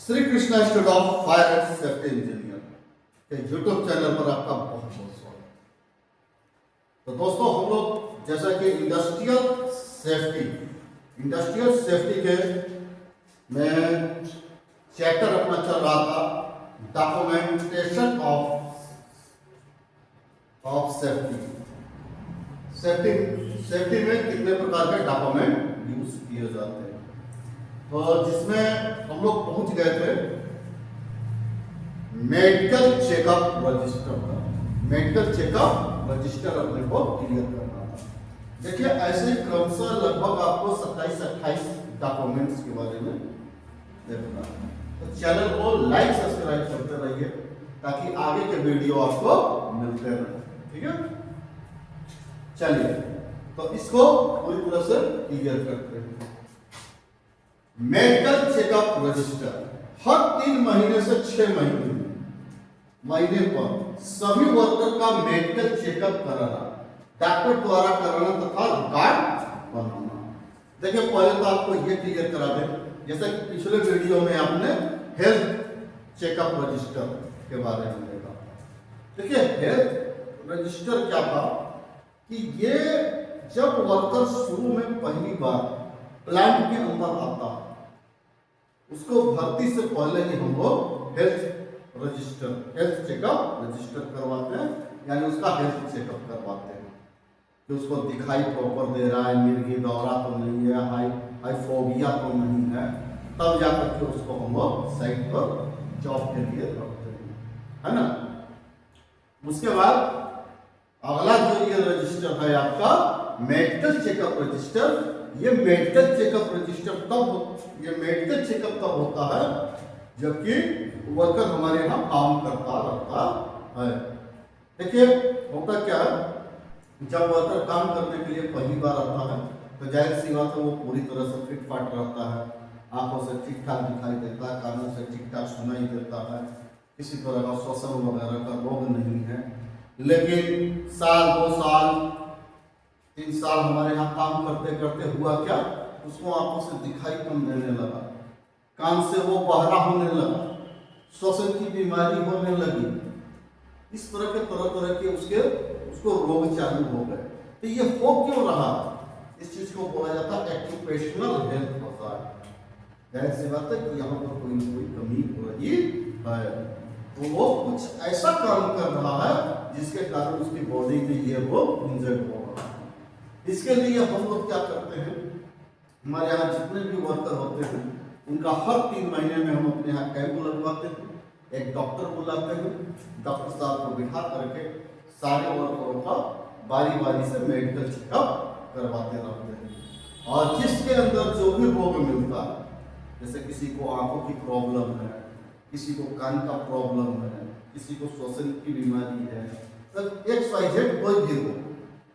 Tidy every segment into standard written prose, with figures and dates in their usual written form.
Shri Krishna institute of fire and safety engineer के YouTube channel पर आपका बहुत बहुत स्वागत। तो दोस्तों, हम लोग जैसा कि इंडस्ट्रियल सेफ्टी के में चैप्टर अपना चल रहा था, डॉक्यूमेंटेशन ऑफ सेफ्टी में कितने प्रकार के डॉक्यूमेंट यूज किए जाते हैं। तो जिसमें हम लोग पहुंच गए थे मेडिकल चेकअप रजिस्टर अपने को क्लियर करना था। देखिए, ऐसे क्रमशः लगभग आपको 27-28 डॉक्यूमेंट्स के बारे में देखना है। तो चैनल को लाइक सब्सक्राइब करते रहिए ताकि आगे के वीडियो आपको मिलते रहे। ठीक है, चलिए तो इसको पूरी तरह से क्लियर करते हैं। मेडिकल चेकअप रजिस्टर हर 3 महीने से 6 महीने पर सभी वर्कर का मेडिकल चेकअप कराना, डॉक्टर द्वारा कराना तथा रिकॉर्ड बनाना। देखिए, पहले तो आपको ये क्लियर करा दें, जैसा कि पिछले वीडियो में आपने हेल्थ चेकअप रजिस्टर के बारे में देखा। देखिए, हेल्थ रजिस्टर क्या था कि ये जब वर्कर शुरू में पहली बार प्लांट के अंदर आता है, उसको भर्ती से पहले ही हम लोग हेल्थ चेकअप रजिस्टर करवाते हैं, यानी उसका हेल्थ चेकअप करवाते हैं कि उसको दिखाई प्रॉपर दे रहा है, मिर्गी दौरा तो नहीं है, हाइफोबिया तो नहीं है, तब जाकर के उसको हम लोग साइट पर जॉब के लिए रखते हैं, है ना। उसके बाद अगला जो ये रजिस्टर है आपका मेडिकल चेकअप रजिस्टर। ये मेडिकल चेकअप तब होता है जबकि वर्कर हमारे यहाँ काम करता रहता है। देखिए, होता क्या है, जब वर्कर काम करने के लिए पहली बार आता है तो जाहिर सी बात है वो पूरी तरह से फिट फाट रहता है, आंखों से ठीक ठाक दिखाई देता है, कानों से ठीक ठाक सुनाई देता है, किसी तरह का श्वसन वगैरह का रोग नहीं है। लेकिन साल 2 साल 3 साल हमारे यहाँ काम करते करते हुआ क्या, उसको आंखों से दिखाई कम देने लगा, कान से वो बहरा होने लगा, श्वसन की बीमारी होने लगी, इस तरह के उसको रोग चालू हो गए। तो ये हो क्यों रहा, इस चीज को बोला जाता है एक्यूपेशनल हेल्थ होता है। जाहिर सी बात है कि यहाँ पर कोई ना कोई कमी हो रही है, तो वो कुछ ऐसा काम कर रहा है जिसके कारण उसकी बॉडी में ये वो इंजर्ड हो रहा है। इसके लिए हम लोग क्या करते हैं, हमारे यहाँ जितने भी वर्कर होते हैं उनका हर 3 महीने में हम अपने यहाँ कैंप लगवाते हैं, एक डॉक्टर बुलाते हैं, डॉक्टर साहब को बिठा करके सारे वर्करों का बारी बारी से मेडिकल चेकअप करवाते रहते हैं। और जिसके अंदर जो भी रोग मिलता है, जैसे किसी को आंखों की प्रॉब्लम है, किसी को कान का प्रॉब्लम है, किसी को श्वसन की बीमारी है, तब XYZ कोई भी रोग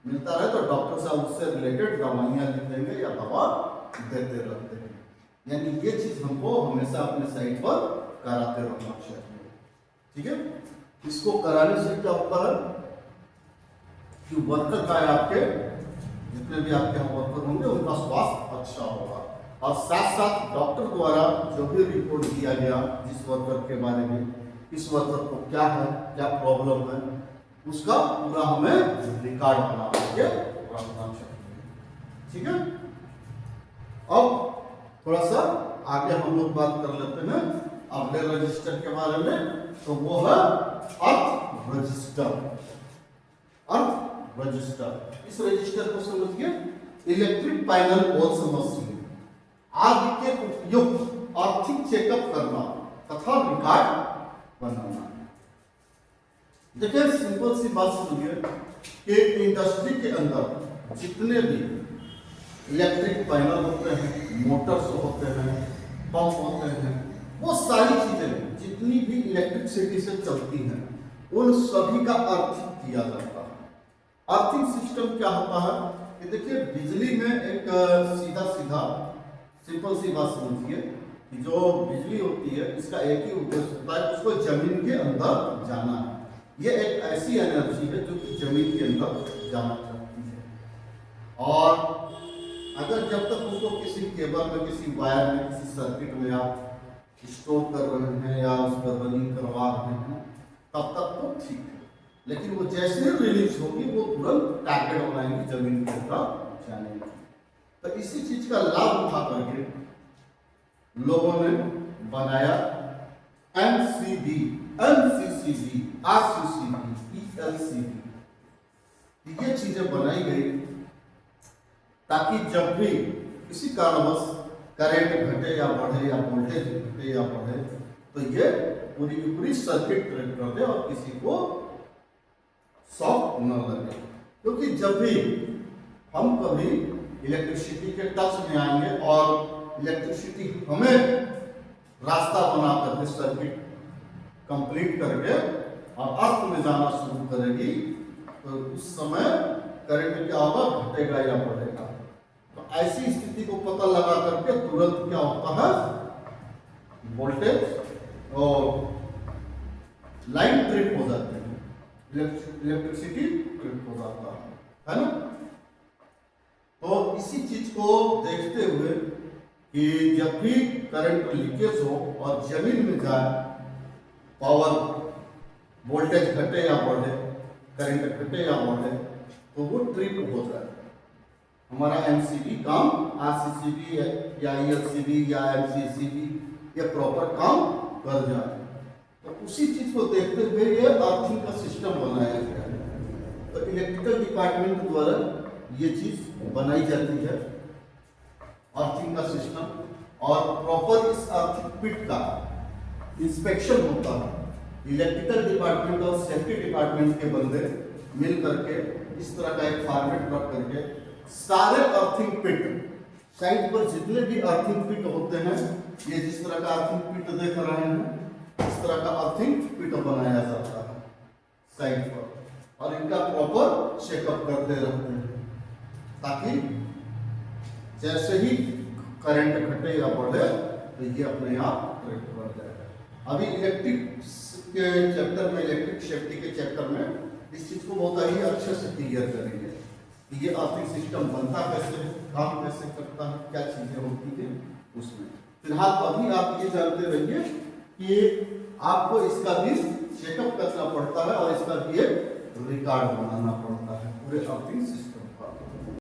मिलता है तो डॉक्टर साहब उससे रिलेटेड दवाइयाँ लिख देंगे या दवा देते रहते हैं। यानी ये चीज हमको हमेशा अपने साइट पर कराते रहना चाहिए। ठीक है, इसको कराने से क्या होता है कि वर्कर का, आपके जितने भी आपके यहाँ वर्कर होंगे उनका स्वास्थ्य अच्छा होगा, और साथ साथ डॉक्टर द्वारा जो भी रिपोर्ट दिया गया जिस वर्कर के बारे में, इस वर्कर को क्या है, क्या प्रॉब्लम है, उसका पूरा हमें रिकॉर्ड बना करके रखना चाहिए। ठीक है, अब थोड़ा सा आगे हम लोग बात कर लेते हैं अगले रजिस्टर के बारे में, तो वो है अर्थ रजिस्टर। इस रजिस्टर को समझिए, इलेक्ट्रिक पैनल बोल्स मशीन आदि के उपयुक्त आर्थिक चेकअप करना तथा रिकॉर्ड बनाना। देखिए, सिंपल सी बात सुनिए कि इंडस्ट्री के अंदर जितने भी इलेक्ट्रिक पैनल होते हैं, मोटर्स होते हैं, पंप होते हैं, वो सारी चीजें जितनी भी इलेक्ट्रिसिटी से चलती हैं उन सभी का अर्थिंग किया जाता है। अर्थिंग सिस्टम क्या होता है कि देखिए, बिजली में एक सीधा सिंपल सी बात समझिए कि जो बिजली होती है इसका एक ही उद्देश्य होता है, उसको जमीन के अंदर जाना है। ये एक ऐसी एनर्जी है जो कि जमीन के अंदर जाना चाहती है, और अगर जब तक उसको किसी केबल में, किसी वायर में, किसी सर्किट में आप स्टोर कर रहे हैं या उसका रनिंग करवा रहे हैं तब तक तो ठीक है, लेकिन वो जैसे ही रिलीज होगी वो तुरंत टारगेट बनाएंगी जमीन के तरफ जाने की। तो इसी चीज का लाभ उठा करके लोगों ने बनाया एमसीबी, एमसीसीबी, आरसीसीबी, ईएलसीबी। ये चीजें बनाई गई ताकि जब भी किसी कारणवश करंट घटे या बढ़े या वोल्टेज घटे या बढ़े तो ये पूरी की पूरी सर्किट ट्रेड कर दे और किसी को शॉक न लगे। क्योंकि जब भी हम कभी इलेक्ट्रिसिटी के टच में आएंगे और इलेक्ट्रिसिटी हमें रास्ता बना करके सर्किट कंप्लीट करके और अर्थ में जाना शुरू करेगी तो उस समय करंट क्या होगा, घटेगा या बढ़ेगा। तो ऐसी स्थिति को पता लगा करके तुरंत क्या होता है, वोल्टेज और लाइन ट्रिप हो जाते हैं, इलेक्ट्रिसिटी ट्रिप हो जाता है ना। तो इसी चीज को देखते हुए कि जब भी करंट लीकेज हो और जमीन में जाए, पावर वोल्टेज घटे या बढ़े, करंट घटे या बढ़े तो वो ट्रिप हो जाए। हमारा एमसीबी काम आरसीसीबी या ईएलसीबी या एमसीसीबी ये प्रॉपर काम कर जाए। तो उसी चीज को देखते हुए ये अर्थिंग का सिस्टम बनाया गया है। तो इलेक्ट्रिकल डिपार्टमेंट द्वारा ये चीज बनाई जाती है, अर्थिंग का सिस्टम, और प्रॉपर इस अर्थिंग पिट का इंस्पेक्शन होता है। इलेक्ट्रिकल डिपार्टमेंट और सेफ्टी डिपार्टमेंट के बंदे मिल करके इस तरह का एक फॉर्मेट रख करके सारे अर्थिंग पिट साइड पर जितने भी अर्थिंग पिट होते हैं, ये जिस तरह का अर्थिंग पिट देख रहे हैं इस तरह का अर्थिंग पिट बनाया जाता है साइड पर, और इनका प्रॉपर चेकअप करते रहते हैं ताकि जैसे ही करंट घटे या बढ़े तो ये अपने आप ट्रिप बढ़ जाए। अभी इलेक्ट्रिक के चैप्टर में, इलेक्ट्रिक सेफ्टी के चैप्टर में इस चीज को बहुत ही अच्छे से क्लियर करेंगे कि ये अर्थिंग सिस्टम बनता कैसे है, काम कैसे करता है, क्या चीजें होती है उसमें। फिलहाल अभी आप ये जानते रहिए कि आपको इसका भी चेकअप करना पड़ता है और इसका भी एक रिकॉर्ड बनाना पड़ता है पूरे अर्थिंग सिस्टम।